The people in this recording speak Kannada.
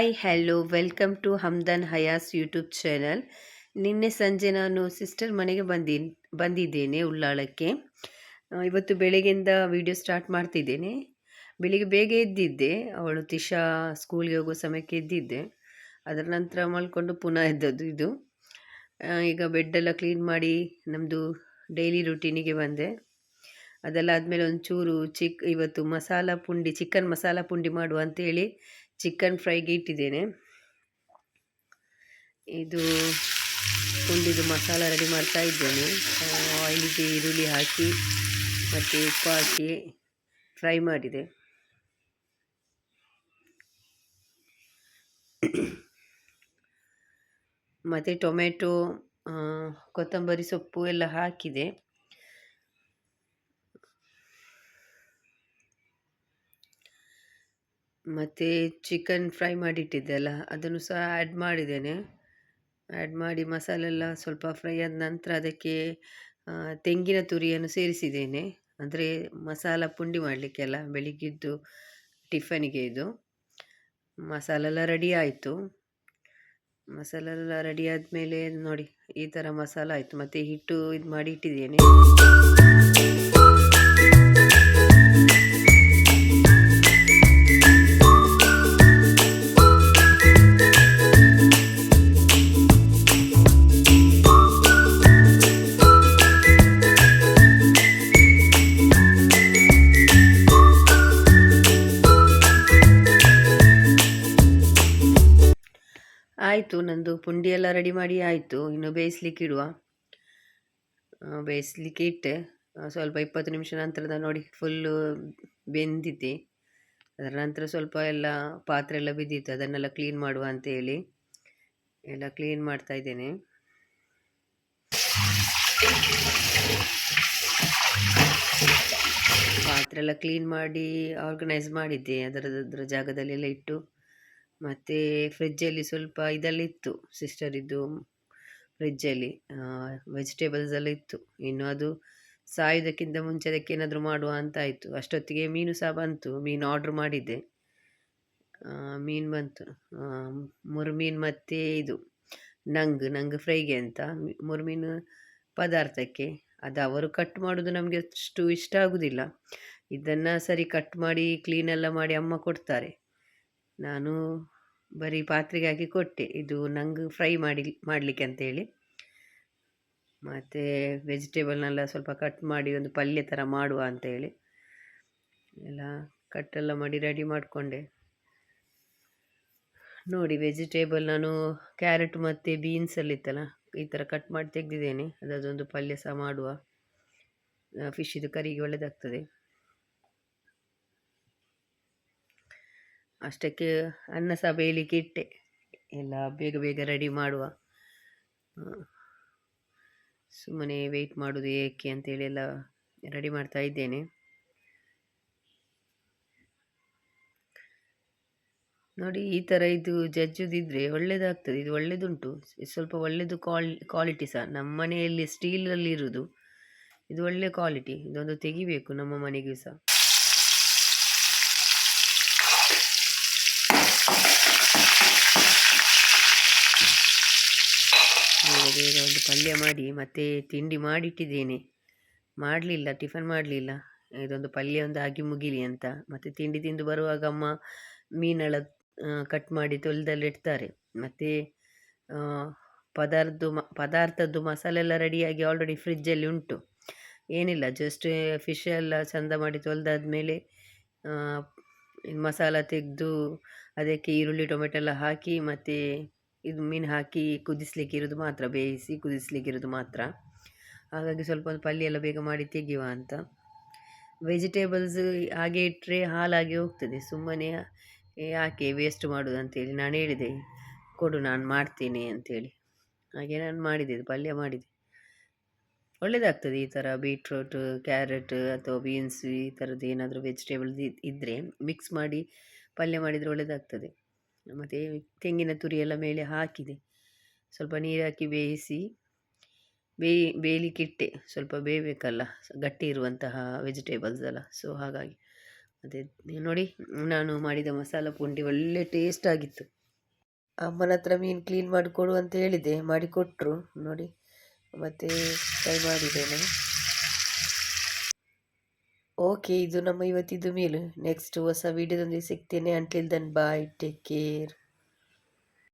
Hi hello welcome to Hamdan Hayas YouTube channel. ನಿನ್ನೆ ಸಂಜೆ ನಾನು ಸಿಸ್ಟರ್ ಮನೆಗೆ ಬಂದಿದ್ದೇನೆ ಉಳ್ಳಾಳಕ್ಕೆ. ಇವತ್ತು ಬೆಳಗ್ಗೆಯಿಂದ ವಿಡಿಯೋ ಸ್ಟಾರ್ಟ್ ಮಾಡ್ತಿದ್ದೇನೆ. ಬೆಳಿಗ್ಗೆ ಬೇಗ ಎದ್ದಿದ್ದೆ, ಅವಳು ತಿಶಾ ಸ್ಕೂಲ್ಗೆ ಹೋಗೋ ಸಮಯಕ್ಕೆ ಎದ್ದಿದ್ದೆ. ಅದರ ನಂತರ ಮಲ್ಕೊಂಡು ಪುನಃ ಎದ್ದದ್ದು ಇದು. ಈಗ ಬೆಡ್ಡೆಲ್ಲ ಕ್ಲೀನ್ ಮಾಡಿ ನಮ್ಮದು ಡೈಲಿ ರುಟೀನಿಗೆ ಬಂದೆ. ಅದೆಲ್ಲ ಆದಮೇಲೆ ಒಂಚೂರು ಇವತ್ತು ಚಿಕನ್ ಮಸಾಲ ಪುಂಡಿ ಮಾಡುವ ಅಂತೇಳಿ ಚಿಕನ್ ಫ್ರೈಗೆ ಇಟ್ಟಿದ್ದೇನೆ. ಇದು ಪುಂಡಿದು ಮಸಾಲ ರೆಡಿ ಮಾಡ್ತಾ ಇದ್ದೇನೆ. ಆಯಿಲಿಗೆ ಈರುಳ್ಳಿ ಹಾಕಿ ಮತ್ತು ಉಪ್ಪು ಹಾಕಿ ಫ್ರೈ ಮಾಡಿದೆ. ಮತ್ತು ಟೊಮೆಟೊ, ಕೊತ್ತಂಬರಿ ಸೊಪ್ಪು ಎಲ್ಲ ಹಾಕಿದೆ. ಮತ್ತು ಚಿಕನ್ ಫ್ರೈ ಮಾಡಿಟ್ಟಿದ್ದೆಲ್ಲ ಅದನ್ನು ಸಹ ಆ್ಯಡ್ ಮಾಡಿದ್ದೇನೆ. ಆ್ಯಡ್ ಮಾಡಿ ಮಸಾಲೆಲ್ಲ ಸ್ವಲ್ಪ ಫ್ರೈ ಆದ ನಂತರ ಅದಕ್ಕೆ ತೆಂಗಿನ ತುರಿಯನ್ನು ಸೇರಿಸಿದ್ದೇನೆ. ಅಂದರೆ ಮಸಾಲ ಪುಂಡಿ ಮಾಡಲಿಕ್ಕೆಲ್ಲ ಬೆಳಿಗ್ಗಿದ್ದು ಟಿಫನಿಗೆ ಇದು. ಮಸಾಲೆಲ್ಲ ರೆಡಿ ಆಯಿತು. ಮಸಾಲೆಲ್ಲ ರೆಡಿ ಆದಮೇಲೆ ನೋಡಿ ಈ ಥರ ಮಸಾಲ ಆಯಿತು. ಮತ್ತು ಹಿಟ್ಟು ಇದು ಮಾಡಿ ಇಟ್ಟಿದ್ದೇನೆ. ಆಯಿತು, ನಂದು ಪುಂಡಿ ಎಲ್ಲ ರೆಡಿ ಮಾಡಿ ಆಯಿತು. ಇನ್ನು ಬೇಯಿಸ್ಲಿಕ್ಕೆ ಇಡುವ. ಬೇಯಿಸ್ಲಿಕ್ಕೆ ಇಟ್ಟೆ. ಸ್ವಲ್ಪ 20 ನಿಮಿಷ ನಂತರದ ನೋಡಿ ಫುಲ್ಲು ಬೆಂದಿದೆ. ಅದರ ನಂತರ ಸ್ವಲ್ಪ ಎಲ್ಲ ಪಾತ್ರೆ ಎಲ್ಲ ಬಿದ್ದಿತ್ತು, ಅದನ್ನೆಲ್ಲ ಕ್ಲೀನ್ ಮಾಡುವ ಅಂತೇಳಿ ಎಲ್ಲ ಕ್ಲೀನ್ ಮಾಡ್ತಾ ಇದ್ದೇನೆ. ಪಾತ್ರೆ ಎಲ್ಲ ಕ್ಲೀನ್ ಮಾಡಿ ಆರ್ಗನೈಸ್ ಮಾಡಿದ್ದೆ ಅದರ ಜಾಗದಲ್ಲೆಲ್ಲ ಇಟ್ಟು. ಮತ್ತು ಫ್ರಿಜ್ಜಲ್ಲಿ ಸ್ವಲ್ಪ ಇದೆಲ್ಲ ಇತ್ತು, ಸಿಸ್ಟರಿದ್ದು ಫ್ರಿಜ್ಜಲ್ಲಿ ವೆಜಿಟೇಬಲ್ಸ್ ಎಲ್ಲ ಇತ್ತು. ಇನ್ನು ಅದು ಸಾಯೋದಕ್ಕಿಂತ ಮುಂಚೆ ಅದಕ್ಕೆ ಏನಾದರೂ ಮಾಡುವ ಅಂತ ಆಯಿತು. ಅಷ್ಟೊತ್ತಿಗೆ ಮೀನು ಸಹ ಬಂತು. ಮೀನು ಆರ್ಡ್ರ್ ಮಾಡಿದ್ದೆ, ಮೀನು ಬಂತು. ಮುರ್ಮೀನು ಮತ್ತು ಇದು ನಂಗೆ ಫ್ರೈಗೆ ಅಂತ ಮುರ್ಮೀನು ಪದಾರ್ಥಕ್ಕೆ. ಅದು ಅವರು ಕಟ್ ಮಾಡೋದು ನಮಗೆ ಅಷ್ಟು ಇಷ್ಟ ಆಗೋದಿಲ್ಲ. ಇದನ್ನು ಸರಿ ಕಟ್ ಮಾಡಿ ಕ್ಲೀನೆಲ್ಲ ಮಾಡಿ ಅಮ್ಮ ಕೊಡ್ತಾರೆ. ನಾನು ಬರೀ ಪಾತ್ರೆಗೆ ಹಾಕಿ ಕೊಟ್ಟೆ, ಇದು ನಂಗೆ ಫ್ರೈ ಮಾಡಲಿಕ್ಕೆ ಅಂತೇಳಿ. ಮತ್ತು ವೆಜಿಟೇಬಲ್ನೆಲ್ಲ ಸ್ವಲ್ಪ ಕಟ್ ಮಾಡಿ ಒಂದು ಪಲ್ಯ ಥರ ಮಾಡುವ ಅಂತೇಳಿ ಎಲ್ಲ ಕಟ್ಟೆಲ್ಲ ಮಾಡಿ ರೆಡಿ ಮಾಡಿಕೊಂಡೆ. ನೋಡಿ ವೆಜಿಟೇಬಲ್ ನಾನು ಕ್ಯಾರೆಟ್ ಮತ್ತು ಬೀನ್ಸಲ್ಲಿ ಇತ್ತಲ್ಲ ಈ ಥರ ಕಟ್ ಮಾಡಿ ತೆಗೆದಿದ್ದೇನೆ. ಅದೊಂದು ಪಲ್ಯ ಸಹ ಮಾಡುವ, ಫಿಶ್ಶಿದು ಕರಿಗೆ ಒಳ್ಳೆಯದಾಗ್ತದೆ. ಅಷ್ಟಕ್ಕೆ ಅನ್ನ ಸಹ ಬೇಯಲಿಕ್ಕೆ ಇಟ್ಟೆ. ಎಲ್ಲ ಬೇಗ ಬೇಗ ರೆಡಿ ಮಾಡುವ, ಸುಮ್ಮನೆ ವೆಯ್ಟ್ ಮಾಡೋದು ಏಕೆ ಅಂತೇಳಿ ಎಲ್ಲ ರೆಡಿ ಮಾಡ್ತಾ ಇದ್ದೇನೆ. ನೋಡಿ ಈ ಥರ ಇದು ಜಜ್ಜುದಿದ್ರೆ ಒಳ್ಳೆಯದಾಗ್ತದೆ. ಇದು ಒಳ್ಳೆಯದುಂಟು, ಸ್ವಲ್ಪ ಒಳ್ಳೆಯದು ಕ್ವಾಲಿಟಿ ಸಹ. ನಮ್ಮ ಮನೆಯಲ್ಲಿ ಸ್ಟೀಲಲ್ಲಿ ಇರೋದು ಇದು ಒಳ್ಳೆಯ ಕ್ವಾಲಿಟಿ. ಇದೊಂದು ತೆಗಿಬೇಕು ನಮ್ಮ ಮನೆಗೂ ಸಹ. ಬೇಗ ಒಂದು ಪಲ್ಯ ಮಾಡಿ ಮತ್ತು ತಿಂಡಿ ಮಾಡಿಟ್ಟಿದ್ದೇನೆ. ಮಾಡಲಿಲ್ಲ, ಟಿಫನ್ ಮಾಡಲಿಲ್ಲ. ಇದೊಂದು ಪಲ್ಯ ಒಂದು ಆಗಿ ಮುಗಿಲಿ ಅಂತ. ಮತ್ತು ತಿಂಡಿ ತಿಂದು ಬರುವಾಗ ಅಮ್ಮ ಮೀನೆಲ್ಲ ಕಟ್ ಮಾಡಿ ತೊಳೆದಲ್ಲಿ ಇಡ್ತಾರೆ. ಮತ್ತು ಪದಾರ್ಥದ್ದು ಮಸಾಲೆ ಎಲ್ಲ ರೆಡಿಯಾಗಿ ಆಲ್ರೆಡಿ ಫ್ರಿಜ್ಜಲ್ಲಿ ಉಂಟು. ಏನಿಲ್ಲ, ಜಸ್ಟ್ ಫಿಶ್ ಎಲ್ಲ ಚಂದ ಮಾಡಿ ತೊಳೆದಾದ್ಮೇಲೆ ಮಸಾಲ ತೆಗೆದು ಅದಕ್ಕೆ ಈರುಳ್ಳಿ ಟೊಮೆಟೊ ಎಲ್ಲ ಹಾಕಿ ಮತ್ತು ಇದು ಮೀನು ಹಾಕಿ ಕುದಿಸ್ಲಿಕ್ಕೆ ಇರೋದು ಮಾತ್ರ, ಬೇಯಿಸಿ ಕುದಿಸ್ಲಿಕ್ಕೆ ಇರೋದು ಮಾತ್ರ. ಹಾಗಾಗಿ ಸ್ವಲ್ಪ ಒಂದು ಪಲ್ಯ ಎಲ್ಲ ಬೇಗ ಮಾಡಿ ತೆಗೆಯುವ ಅಂತ. ವೆಜಿಟೇಬಲ್ಸ್ ಹಾಗೆ ಇಟ್ಟರೆ ಹಾಲಾಗಿ ಹೋಗ್ತದೆ, ಸುಮ್ಮನೆ ಯಾಕೆ ವೇಸ್ಟ್ ಮಾಡೋದು ಅಂತೇಳಿ ನಾನು ಹೇಳಿದೆ, ಕೊಡು ನಾನು ಮಾಡ್ತೀನಿ ಅಂಥೇಳಿ. ಹಾಗೆ ನಾನು ಮಾಡಿದೆ, ಇದು ಪಲ್ಯ ಮಾಡಿದೆ. ಒಳ್ಳೆಯದಾಗ್ತದೆ ಈ ಥರ ಬೀಟ್ರೂಟ್, ಕ್ಯಾರೆಟ್ ಅಥವಾ ಬೀನ್ಸ್ ಈ ಥರದ್ದು ಏನಾದರೂ ವೆಜಿಟೇಬಲ್ಸ್ ಇದ್ದರೆ ಮಿಕ್ಸ್ ಮಾಡಿ ಪಲ್ಯ ಮಾಡಿದರೆ ಒಳ್ಳೆಯದಾಗ್ತದೆ. ಮತ್ತು ತೆಂಗಿನ ತುರಿ ಎಲ್ಲ ಮೇಲೆ ಹಾಕಿದೆ. ಸ್ವಲ್ಪ ನೀರು ಹಾಕಿ ಬೇಯಿಸಿ ಬೇಯಲಿಕ್ಕಿಟ್ಟೆ. ಸ್ವಲ್ಪ ಬೇಯಬೇಕಲ್ಲ, ಗಟ್ಟಿ ಇರುವಂತಹ ವೆಜಿಟೇಬಲ್ಸ್ ಅಲ್ಲ, ಸೊ ಹಾಗಾಗಿ. ಮತ್ತು ನೋಡಿ ನಾನು ಮಾಡಿದ ಮಸಾಲ ಪುಂಡಿ ಒಳ್ಳೆ ಟೇಸ್ಟ್ ಆಗಿತ್ತು. ಅಮ್ಮನ ಹತ್ರ ಮೀನು ಕ್ಲೀನ್ ಮಾಡಿಕೊಡು ಅಂತ ಹೇಳಿದೆ, ಮಾಡಿಕೊಟ್ರು ನೋಡಿ. ಮತ್ತು ಫ್ರೈ ಮಾಡಿದ್ದೇನೆ. ಓಕೆ, ಇದು ನಮ್ಮ ಇವತ್ತಿದ್ದು ಮೀಲು. ನೆಕ್ಸ್ಟ್ ಹೊಸ ವೀಡಿಯೋದೊಂದಿಗೆ ಸಿಗ್ತೇನೆ. Until then bye, take care.